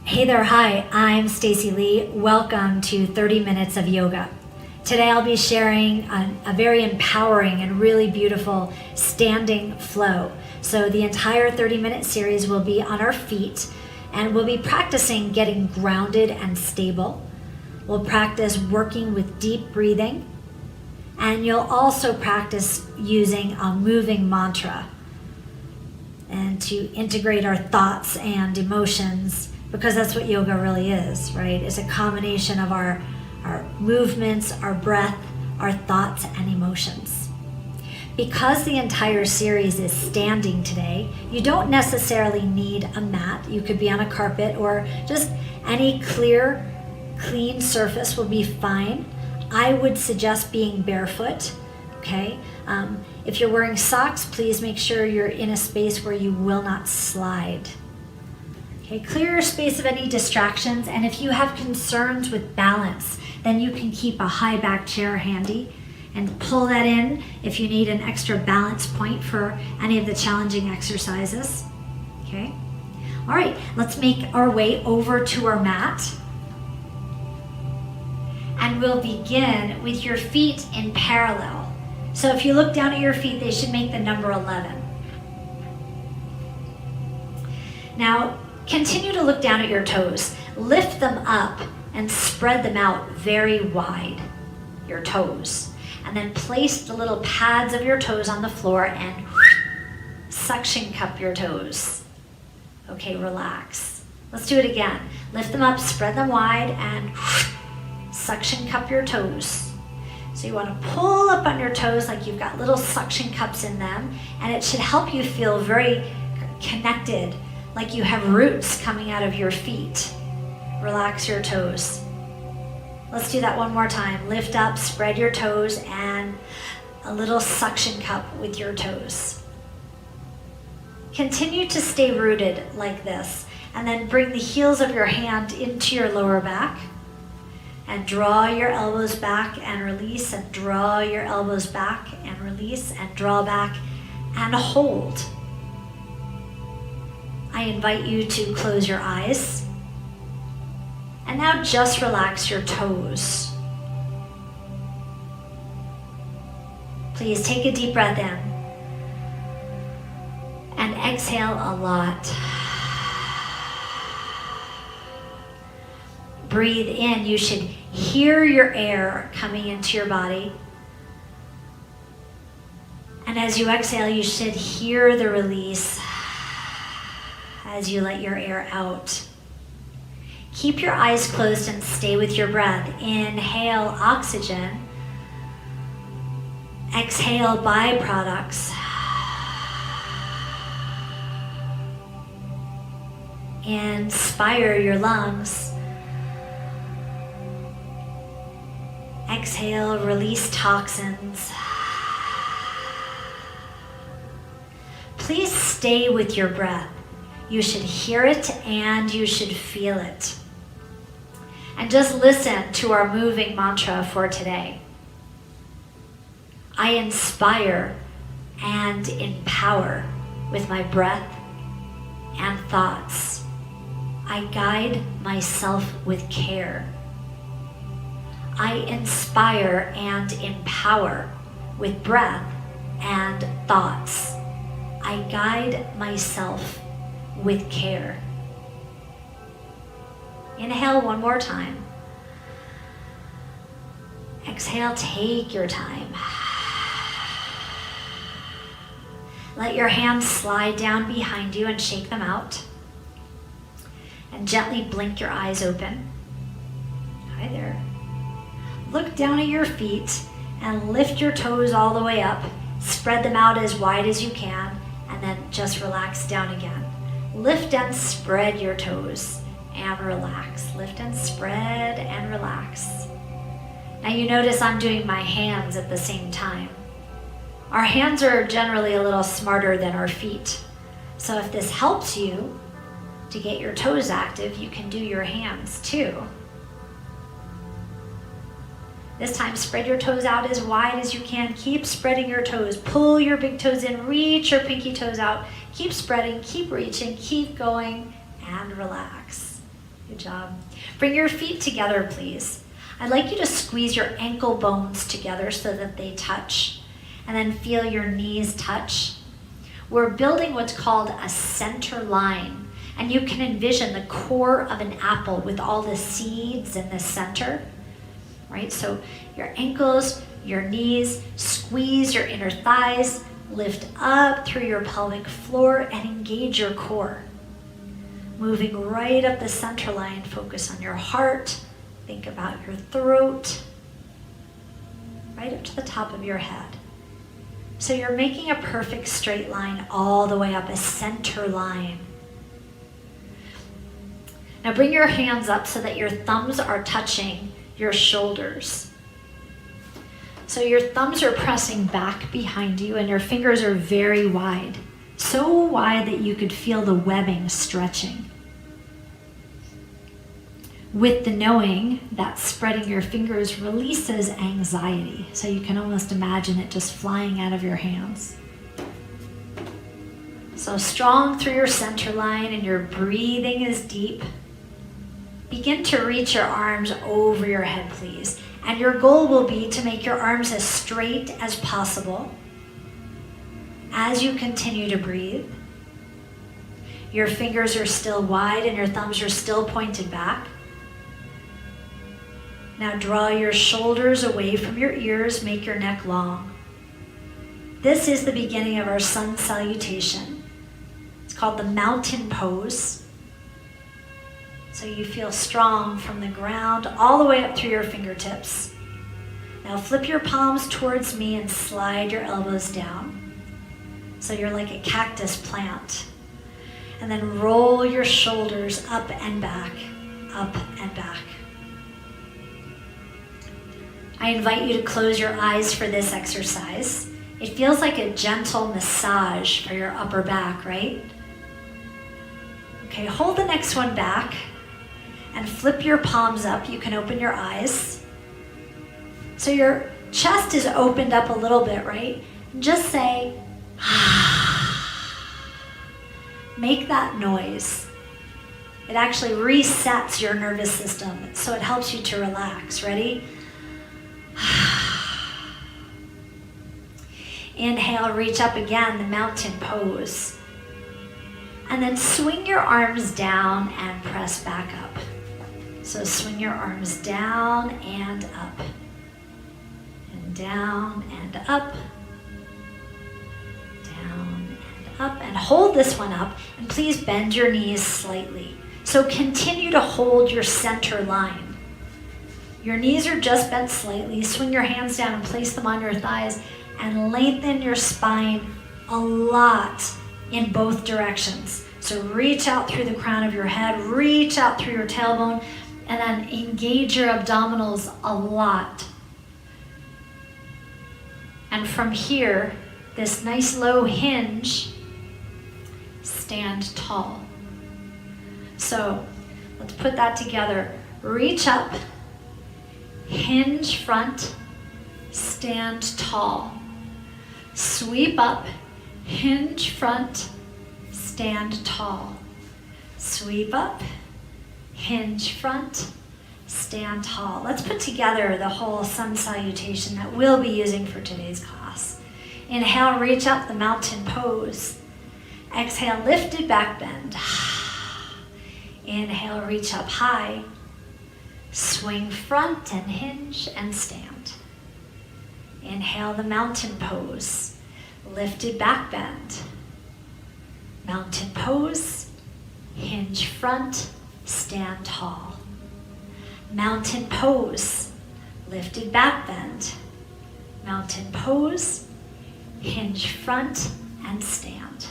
Hey there, hi, I'm Stacey Lei. Welcome to 30 Minutes of Yoga. Today I'll be sharing a very empowering and really beautiful standing flow. So the entire 30-minute series will be on our feet, and we'll be practicing getting grounded and stable. We'll practice working with deep breathing, and you'll also practice using a moving mantra and to integrate our thoughts and emotions, because that's what yoga really is, right? It's a combination of our movements, our breath, our thoughts, and emotions. Because the entire series is standing today, you don't necessarily need a mat. You could be on a carpet or just any clear, clean surface will be fine. I would suggest being barefoot, okay? If you're wearing socks, please make sure you're in a space where you will not slide. Okay, clear your space of any distractions, and if you have concerns with balance, then you can keep a high back chair handy and pull that in if you need an extra balance point for any of the challenging exercises. Okay, all right, let's make our way over to our mat. And we'll begin with your feet in parallel. So if you look down at your feet, they should make the number 11. Now, continue to look down at your toes. Lift them up and spread them out very wide, your toes. And then place the little pads of your toes on the floor and suction cup your toes. Okay, relax. Let's do it again. Lift them up, spread them wide, and suction cup your toes. So you want to pull up on your toes like you've got little suction cups in them, and it should help you feel very connected, like you have roots coming out of your feet. Relax your toes. Let's do that one more time. Lift up, spread your toes, and a little suction cup with your toes. Continue to stay rooted like this, and then bring the heels of your hand into your lower back, and draw your elbows back and release, and draw your elbows back and release, and draw back and hold. I invite you to close your eyes. And now just relax your toes. Please take a deep breath in. And exhale a lot. Breathe in. You should hear your air coming into your body. And as you exhale, you should hear the release as you let your air out. Keep your eyes closed and stay with your breath. Inhale oxygen. Exhale byproducts. Inspire your lungs. Exhale, release toxins. Please stay with your breath. You should hear it and you should feel it. And just listen to our moving mantra for today. I inspire and empower with my breath and thoughts. I guide myself with care. I inspire and empower with breath and thoughts. I guide myself with care. Inhale one more time. Exhale, take your time. Let your hands slide down behind you and shake them out. And gently blink your eyes open. Hi there. Look down at your feet and lift your toes all the way up. Spread them out as wide as you can, and then just relax down again. Lift and spread your toes and relax. Lift and spread and relax. Now you notice I'm doing my hands at the same time. Our hands are generally a little smarter than our feet. So if this helps you to get your toes active, you can do your hands too. This time, spread your toes out as wide as you can. Keep spreading your toes. Pull your big toes in. Reach your pinky toes out. Keep spreading, keep reaching, keep going, and relax. Good job. Bring your feet together, please. I'd like you to squeeze your ankle bones together so that they touch, and then feel your knees touch. We're building what's called a center line, and you can envision the core of an apple with all the seeds in the center, right? So your ankles, your knees, squeeze your inner thighs, lift up through your pelvic floor, and engage your core. Moving right up the center line, focus on your heart, think about your throat, right up to the top of your head. So you're making a perfect straight line all the way up, a center line. Now bring your hands up so that your thumbs are touching your shoulders. So your thumbs are pressing back behind you and your fingers are very wide. So wide that you could feel the webbing stretching. With the knowing that spreading your fingers releases anxiety. So you can almost imagine it just flying out of your hands. So strong through your center line and your breathing is deep. Begin to reach your arms over your head, please. And your goal will be to make your arms as straight as possible as you continue to breathe. Your fingers are still wide and your thumbs are still pointed back. Now draw your shoulders away from your ears, make your neck long. This is the beginning of our sun salutation. It's called the mountain pose. So you feel strong from the ground all the way up through your fingertips. Now flip your palms towards me and slide your elbows down. So you're like a cactus plant. And then roll your shoulders up and back, up and back. I invite you to close your eyes for this exercise. It feels like a gentle massage for your upper back, right? Okay, hold the next one back and flip your palms up. You can open your eyes. So your chest is opened up a little bit, right? Just say, make that noise. It actually resets your nervous system, so it helps you to relax. Ready? Inhale, reach up again, the mountain pose. And then swing your arms down and press back up. So swing your arms down and up. And down and up. Down and up. And hold this one up. And please bend your knees slightly. So continue to hold your center line. Your knees are just bent slightly. Swing your hands down and place them on your thighs and lengthen your spine a lot in both directions. So reach out through the crown of your head, reach out through your tailbone, and then engage your abdominals a lot. And from here, this nice low hinge, stand tall. So let's put that together. Reach up, hinge front, stand tall. Sweep up, hinge front, stand tall. Sweep up, hinge front, stand tall. Let's put together the whole sun salutation that we'll be using for today's class. Inhale, reach up, the mountain pose. Exhale, lifted back bend. Inhale, reach up high. Swing front and hinge and stand. Inhale, the mountain pose. Lifted back bend. Mountain pose. Hinge front. Stand tall. Mountain pose. Lifted back bend. Mountain pose. Hinge front and stand.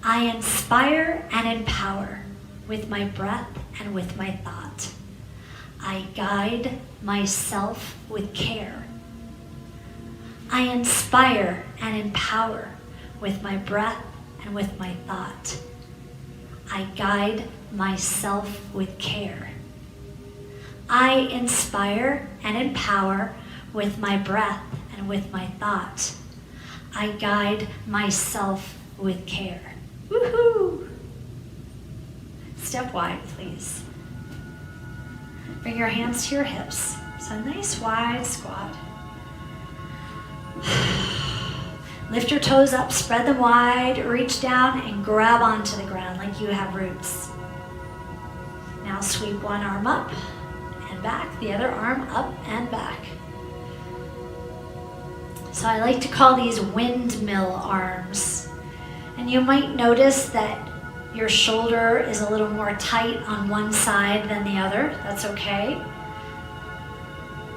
I inspire and empower with my breath and with my thought. I guide myself with care. I inspire and empower with my breath and with my thought. I guide myself with care. I inspire and empower with my breath and with my thought. I guide myself with care. Woohoo! Step wide, please. Bring your hands to your hips. So a nice wide squat. Lift your toes up, spread them wide, reach down and grab onto the ground like you have roots. Now sweep one arm up and back, the other arm up and back. So I like to call these windmill arms. And you might notice that your shoulder is a little more tight on one side than the other. That's okay.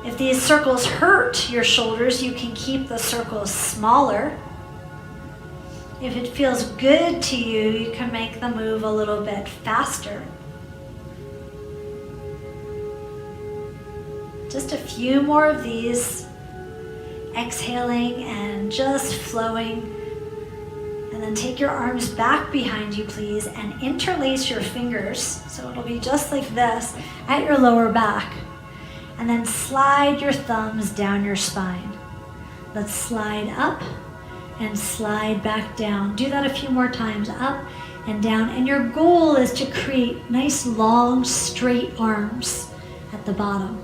If these circles hurt your shoulders, you can keep the circles smaller. If it feels good to you, you can make the move a little bit faster. Just a few more of these, exhaling and just flowing. And then take your arms back behind you, please, and interlace your fingers. So it'll be just like this at your lower back. And then slide your thumbs down your spine. Let's slide up and slide back down. Do that a few more times, up and down. And your goal is to create nice, long, straight arms at the bottom.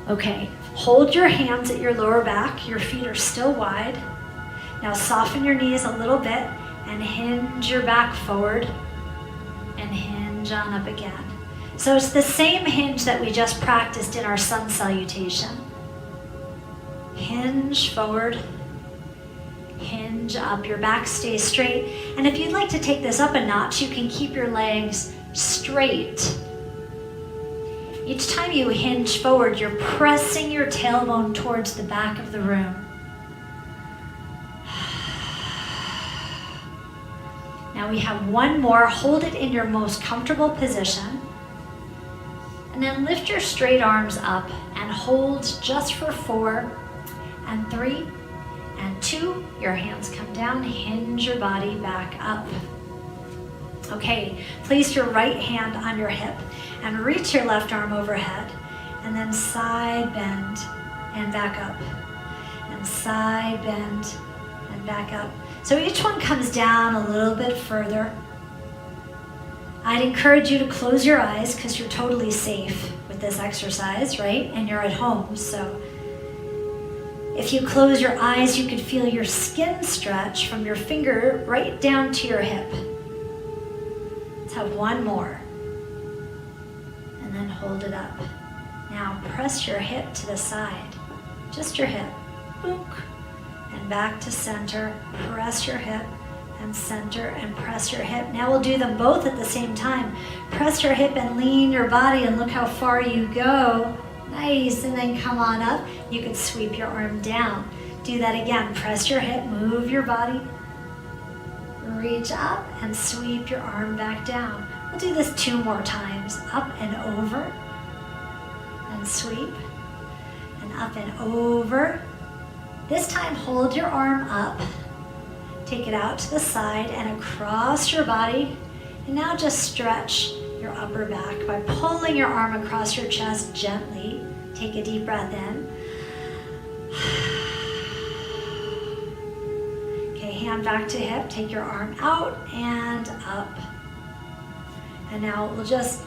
Okay, hold your hands at your lower back. Your feet are still wide. Now soften your knees a little bit and hinge your back forward and hinge on up again. So it's the same hinge that we just practiced in our sun salutation. Hinge forward, hinge up, your back stays straight. And if you'd like to take this up a notch, you can keep your legs straight. Each time you hinge forward, you're pressing your tailbone towards the back of the room. Now we have one more. Hold it in your most comfortable position. And then lift your straight arms up and hold just for 4 and 3 and 2. Your hands come down, hinge your body back up. Okay, place your right hand on your hip and reach your left arm overhead. And then side bend and back up. And side bend and back up. So each one comes down a little bit further. I'd encourage you to close your eyes because you're totally safe with this exercise, right? And you're at home, so if you close your eyes, you could feel your skin stretch from your finger right down to your hip. Let's have one more. And then hold it up. Now press your hip to the side, just your hip. Book. And back to center, press your hip. And center and press your hip. Now we'll do them both at the same time. Press your hip and lean your body and look how far you go. Nice, and then come on up. You can sweep your arm down. Do that again. Press your hip, move your body. Reach up and sweep your arm back down. We'll do this 2 more times. Up and over. And sweep. And up and over. This time hold your arm up. Take it out to the side and across your body. And now just stretch your upper back by pulling your arm across your chest gently. Take a deep breath in. Okay, hand back to hip. Take your arm out and up. And now we'll just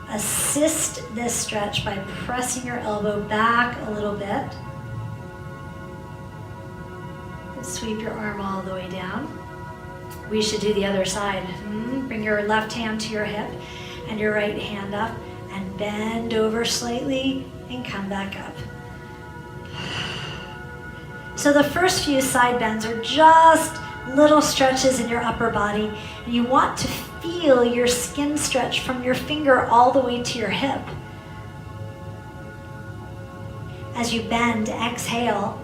assist this stretch by pressing your elbow back a little bit. Sweep your arm all the way down. We should do the other side. Bring your left hand to your hip and your right hand up and bend over slightly and come back up. So the first few side bends are just little stretches in your upper body, and you want to feel your skin stretch from your finger all the way to your hip. As you bend, exhale.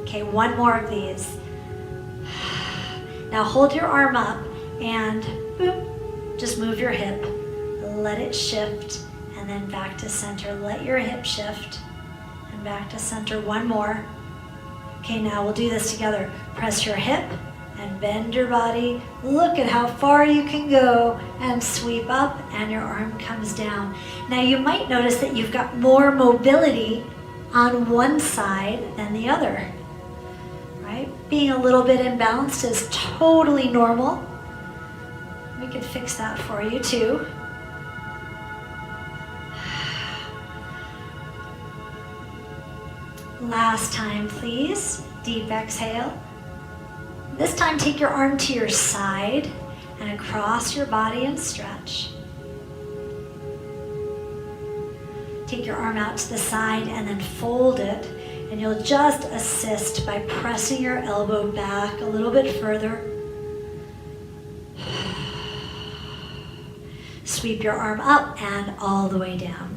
Okay, one more of these. Now hold your arm up and boop, just move your hip. Let it shift and then back to center. Let your hip shift and back to center. One more. Okay, now we'll do this together. Press your hip and bend your body. Look at how far you can go and sweep up and your arm comes down. Now you might notice that you've got more mobility on one side than the other. right? Being a little bit imbalanced is totally normal. We can fix that for you too. Last time, please. Deep exhale. This time, take your arm to your side and across your body and stretch. Take your arm out to the side and then fold it, and you'll just assist by pressing your elbow back a little bit further. Sweep your arm up and all the way down.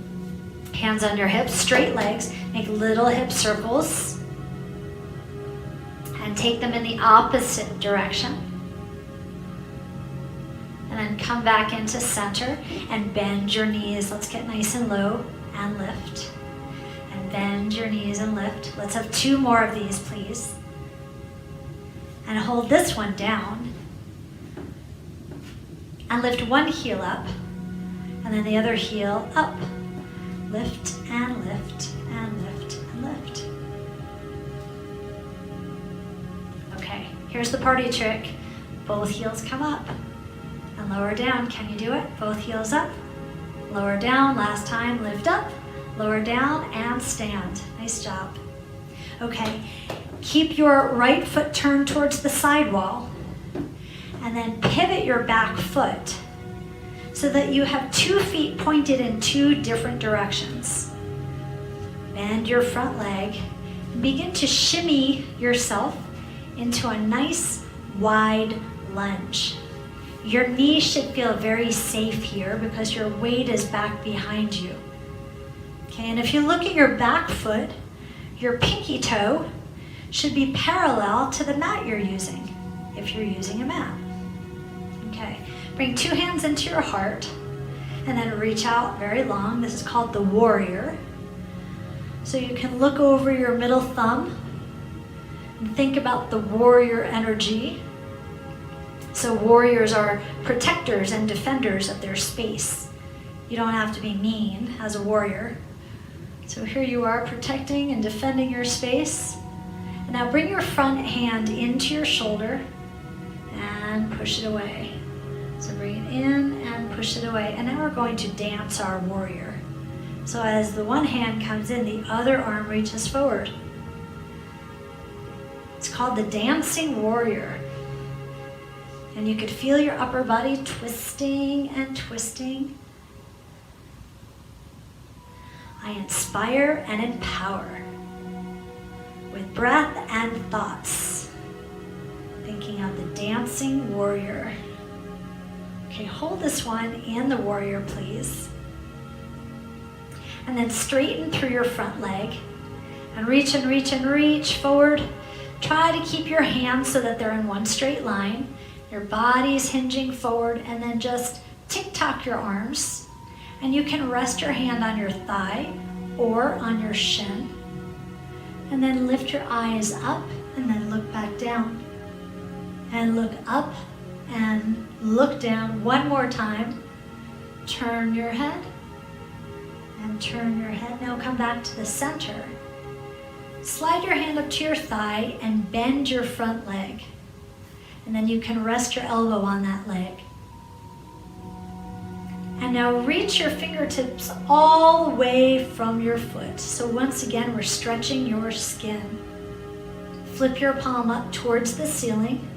Hands on your hips, straight legs, make little hip circles, and take them in the opposite direction. And then come back into center and bend your knees. Let's get nice and low and lift. And bend your knees and lift. Let's have 2 more of these, please. And hold this one down. And lift one heel up. And then the other heel up. Lift and lift and lift and lift. Okay, here's the party trick. Both heels come up and lower down. Can you do it? Both heels up, lower down. Last time, lift up, lower down, and stand. Nice job. Okay, keep your right foot turned towards the side wall, and then pivot your back foot so that you have 2 feet pointed in 2 different directions. Bend your front leg and begin to shimmy yourself into a nice wide lunge. Your knee should feel very safe here because your weight is back behind you. Okay, and if you look at your back foot, your pinky toe should be parallel to the mat you're using, if you're using a mat. Okay, bring 2 hands into your heart and then reach out very long. This is called the warrior. So you can look over your middle thumb and think about the warrior energy. So warriors are protectors and defenders of their space. You don't have to be mean as a warrior. So here you are protecting and defending your space. And now bring your front hand into your shoulder and push it away. So bring it in and push it away. And now we're going to dance our warrior. So as the one hand comes in, the other arm reaches forward. It's called the dancing warrior. And you could feel your upper body twisting and twisting. I inspire and empower with breath and thoughts. Thinking of the dancing warrior. Okay, hold this one in the warrior, please. And then straighten through your front leg and reach and reach and reach forward. Try to keep your hands so that they're in one straight line. Your body's hinging forward, and then just tick-tock your arms. And you can rest your hand on your thigh or on your shin. And then lift your eyes up and then look back down. And look up and look down one more time. Turn your head and turn your head. Now come back to the center. Slide your hand up to your thigh and bend your front leg. And then you can rest your elbow on that leg. And now reach your fingertips all the way from your foot. So once again, we're stretching your skin. Flip your palm up towards the ceiling.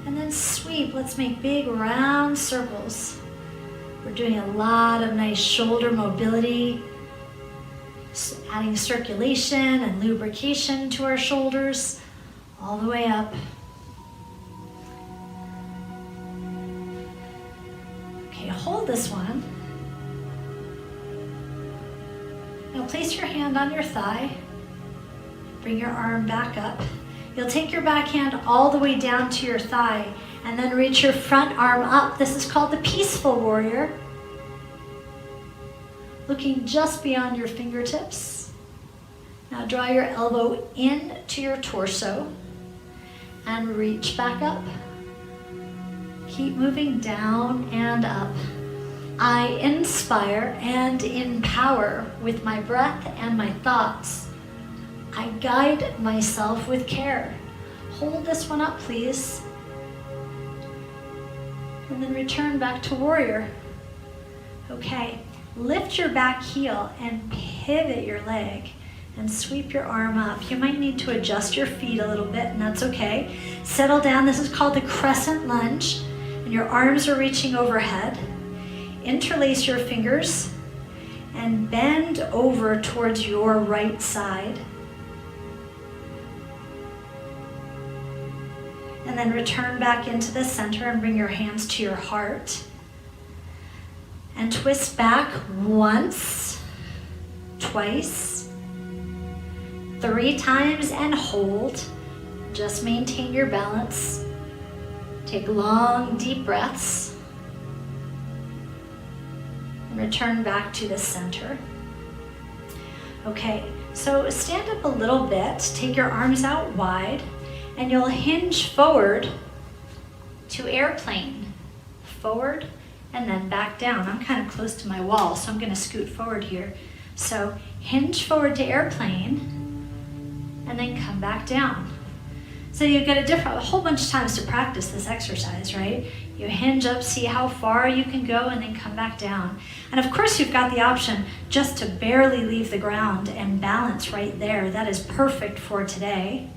And then sweep. Let's make big round circles. We're doing a lot of nice shoulder mobility, adding circulation and lubrication to our shoulders all the way up. Okay, hold this one. Now place your hand on your thigh. Bring your arm back up. You'll take your back hand all the way down to your thigh and then reach your front arm up. This is called the peaceful warrior. Looking just beyond your fingertips. Now draw your elbow into your torso and reach back up. Keep moving down and up. I inspire and empower with my breath and my thoughts. I guide myself with care. Hold this one up, please. And then return back to warrior. Okay, lift your back heel and pivot your leg and sweep your arm up. You might need to adjust your feet a little bit, and that's okay. Settle down. This is called the crescent lunge, and your arms are reaching overhead. Interlace your fingers and bend over towards your right side. And then return back into the center and bring your hands to your heart. And twist back once, twice, 3 times, and hold. Just maintain your balance. Take long, deep breaths. And return back to the center. Okay, so stand up a little bit. Take your arms out wide. And you'll hinge forward to airplane. Forward and then back down. I'm kind of close to my wall, so I'm going to scoot forward here. So hinge forward to airplane and then come back down. So you get a whole bunch of times to practice this exercise, right? You hinge up, see how far you can go, and then come back down. And of course, you've got the option just to barely leave the ground and balance right there. That is perfect for today.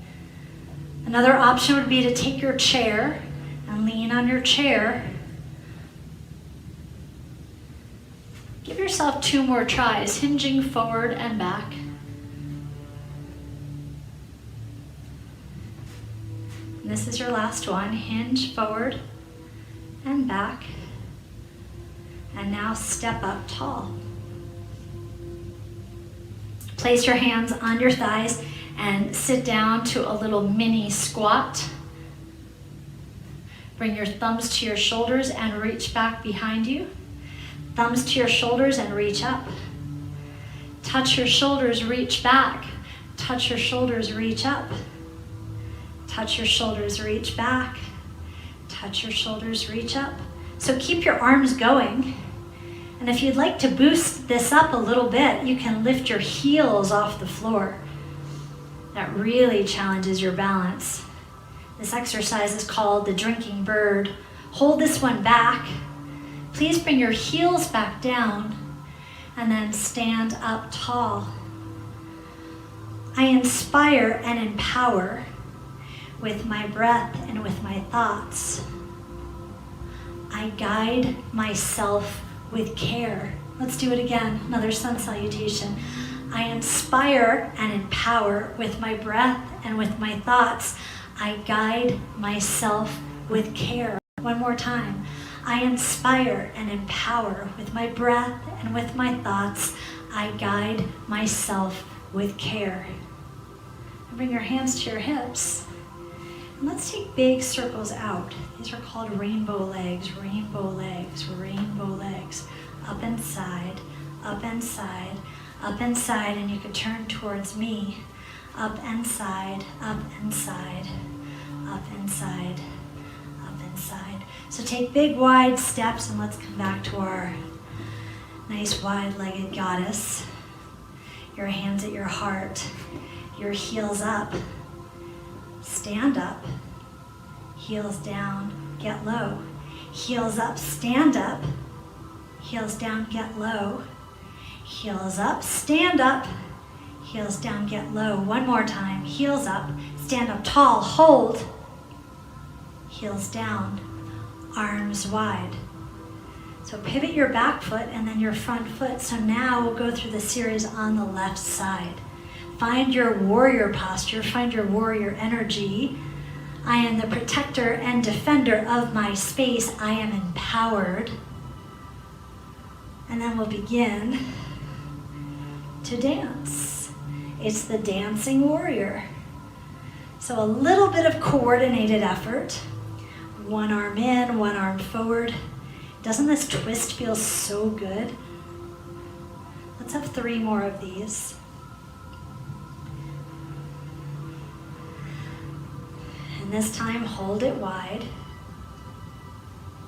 Another option would be to take your chair and lean on your chair. Give yourself 2 more tries, hinging forward and back. And this is your last one. Hinge forward and back. And now step up tall. Place your hands on your thighs and sit down to a little mini squat. Bring your thumbs to your shoulders and reach back behind you. Thumbs to your shoulders and reach up. Touch your shoulders, reach back. Touch your shoulders, reach up. Touch your shoulders, reach back. Touch your shoulders, reach up. So keep your arms going. And if you'd like to boost this up a little bit, you can lift your heels off the floor. That really challenges your balance. This exercise is called the drinking bird. Hold this one back. Please bring your heels back down and then stand up tall. I inspire and empower with my breath and with my thoughts. I guide myself with care. Let's do it again. Another sun salutation. I inspire and empower with my breath and with my thoughts. I guide myself with care. One more time. I inspire and empower with my breath and with my thoughts. I guide myself with care. Bring your hands to your hips. And let's take big circles out. These are called rainbow legs, rainbow legs, rainbow legs. Up and side, up and side, up and side, and you could turn towards me. Up and side, up and side, up and side, up and side. So take big wide steps and let's come back to our nice wide-legged goddess. Your hands at your heart, your heels up. Stand up, heels down, get low. Heels up, stand up, heels down, get low. Heels up, stand up, heels down, get low. One more time, heels up, stand up tall, hold. Heels down, arms wide. So pivot your back foot and then your front foot. So now we'll go through the series on the left side. Find your warrior posture, find your warrior energy. I am the protector and defender of my space. I am empowered. And then we'll begin to dance. It's the dancing warrior. So a little bit of coordinated effort. One arm in, one arm forward. Doesn't this twist feel so good? Let's have 3 more of these. And this time, hold it wide.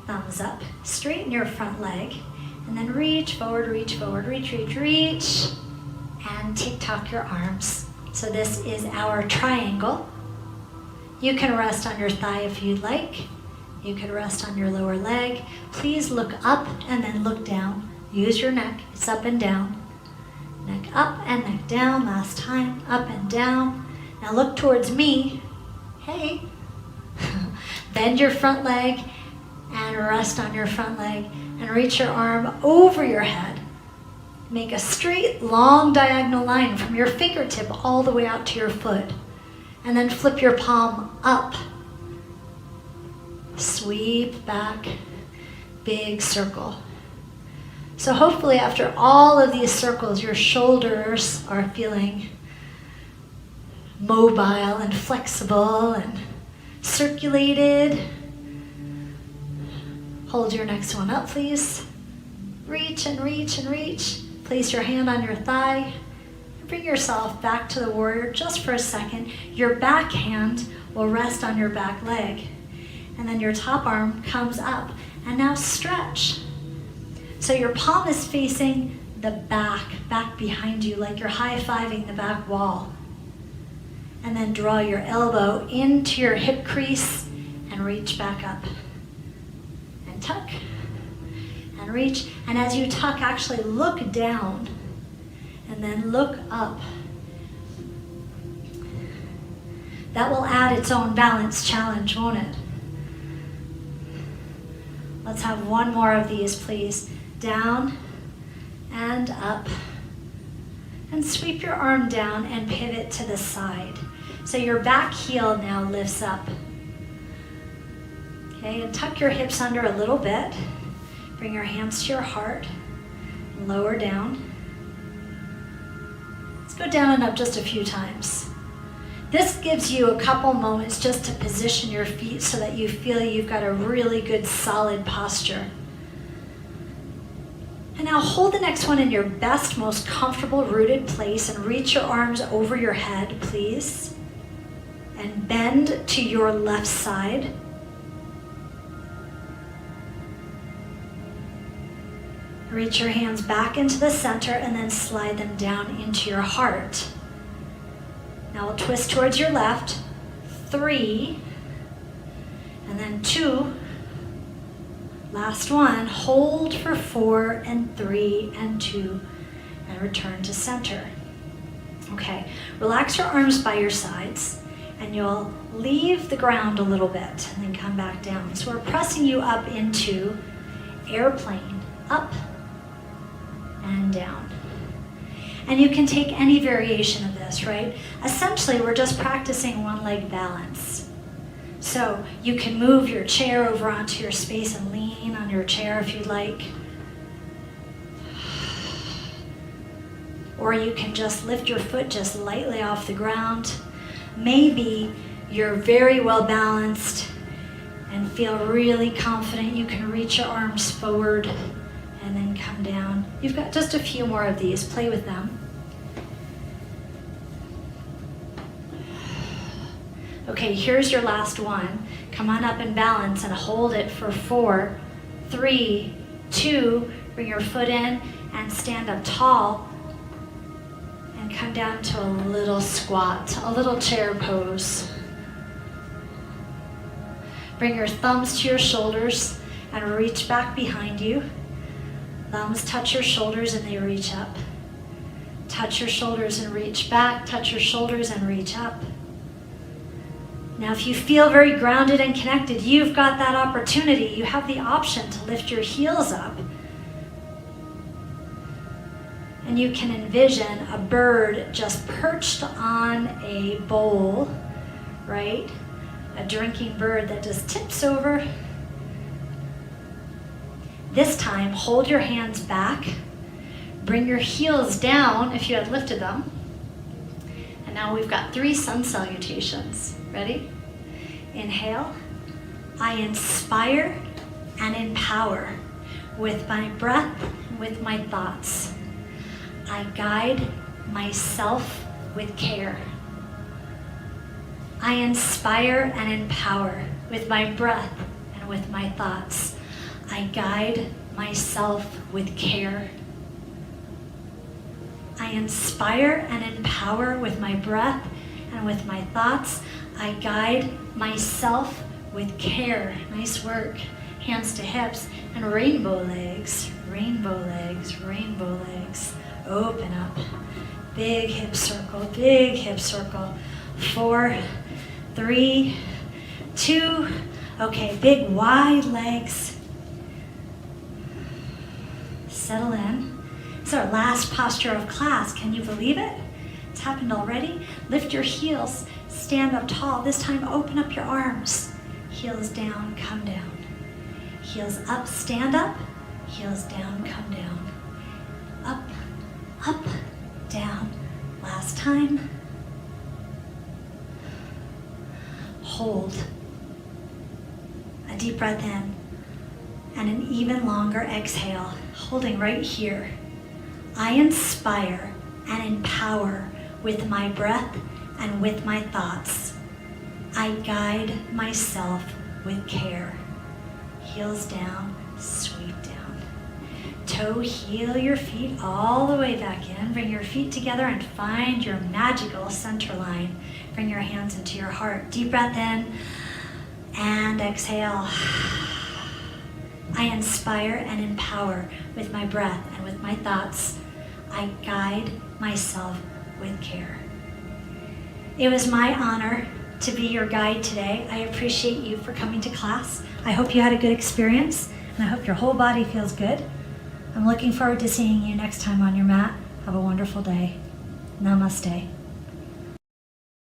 Thumbs up. Straighten your front leg. And then reach forward, reach forward, reach, reach, reach. And tick-tock your arms. So this is our triangle. You can rest on your thigh if you'd like. You can rest on your lower leg. Please look up and then look down. Use your neck. It's up and down. Neck up and neck down. Last time. Up and down. Now look towards me. Hey. Bend your front leg and rest on your front leg and reach your arm over your head. Make a straight, long diagonal line from your fingertip all the way out to your foot. And then flip your palm up. Sweep back, big circle. So hopefully after all of these circles, your shoulders are feeling mobile and flexible and circulated. Hold your next one up, please. Reach and reach and reach. Place your hand on your thigh. Bring yourself back to the warrior just for a second. Your back hand will rest on your back leg. And then your top arm comes up. And now stretch. So your palm is facing the back behind you, like you're high-fiving the back wall. And then draw your elbow into your hip crease and reach back up. And tuck. And reach. And as you tuck, actually look down. And then look up. That will add its own balance challenge, won't it? Let's have one more of these, please. Down and up. And sweep your arm down and pivot to the side. So your back heel now lifts up. Okay, and tuck your hips under a little bit. Bring your hands to your heart. And lower down. Let's go down and up just a few times. This gives you a couple moments just to position your feet so that you feel you've got a really good solid posture. And now hold the next one in your best, most comfortable rooted place and reach your arms over your head, please. And bend to your left side. Reach your hands back into the center and then slide them down into your heart. Now we'll twist towards your left. 3, and then 2. Last one. Hold for 4 and 3 and 2, and return to center. Okay, relax your arms by your sides, and you'll leave the ground a little bit, and then come back down. So we're pressing you up into airplane, up and down. And you can take any variation of this, right? Essentially, we're just practicing one leg balance. So you can move your chair over onto your space and lean on your chair if you'd like. Or you can just lift your foot just lightly off the ground. Maybe you're very well balanced and feel really confident. You can reach your arms forward and then come down. You've got just a few more of these. Play with them. Okay, here's your last one. Come on up and balance and hold it for 4, 3, 2. Bring your foot in and stand up tall and come down to a little squat, a little chair pose. Bring your thumbs to your shoulders and reach back behind you. Thumbs touch your shoulders and they reach up. Touch your shoulders and reach back. Touch your shoulders and reach up. Now, if you feel very grounded and connected, you've got that opportunity. You have the option to lift your heels up. And you can envision a bird just perched on a bowl, right? A drinking bird that just tips over. This time, hold your hands back. Bring your heels down if you had lifted them. And now we've got 3 sun salutations. Ready? Inhale. I inspire and empower with my breath and with my thoughts. I guide myself with care. I inspire and empower with my breath and with my thoughts. I guide myself with care. I inspire and empower with my breath and with my thoughts. I guide myself with care. Nice work. Hands to hips and rainbow legs, rainbow legs, rainbow legs. Open up. Big hip circle, big hip circle. 4, 3, 2. Okay, big wide legs. Settle in. It's our last posture of class. Can you believe it? It's happened already. Lift your heels. Stand up tall. This time open up your arms. Heels down, come down. Heels up, stand up. Heels down, come down. Up, up, down. Last time. Hold. A deep breath in. And an even longer exhale. Holding right here. I inspire and empower with my breath and with my thoughts. I guide myself with care. Heels down, sweep down. Toe heel your feet all the way back in. Bring your feet together and find your magical center line. Bring your hands into your heart. Deep breath in and exhale. I inspire and empower with my breath and with my thoughts. I guide myself with care. It was my honor to be your guide today. I appreciate you for coming to class. I hope you had a good experience, and I hope your whole body feels good. I'm looking forward to seeing you next time on your mat. Have a wonderful day. Namaste.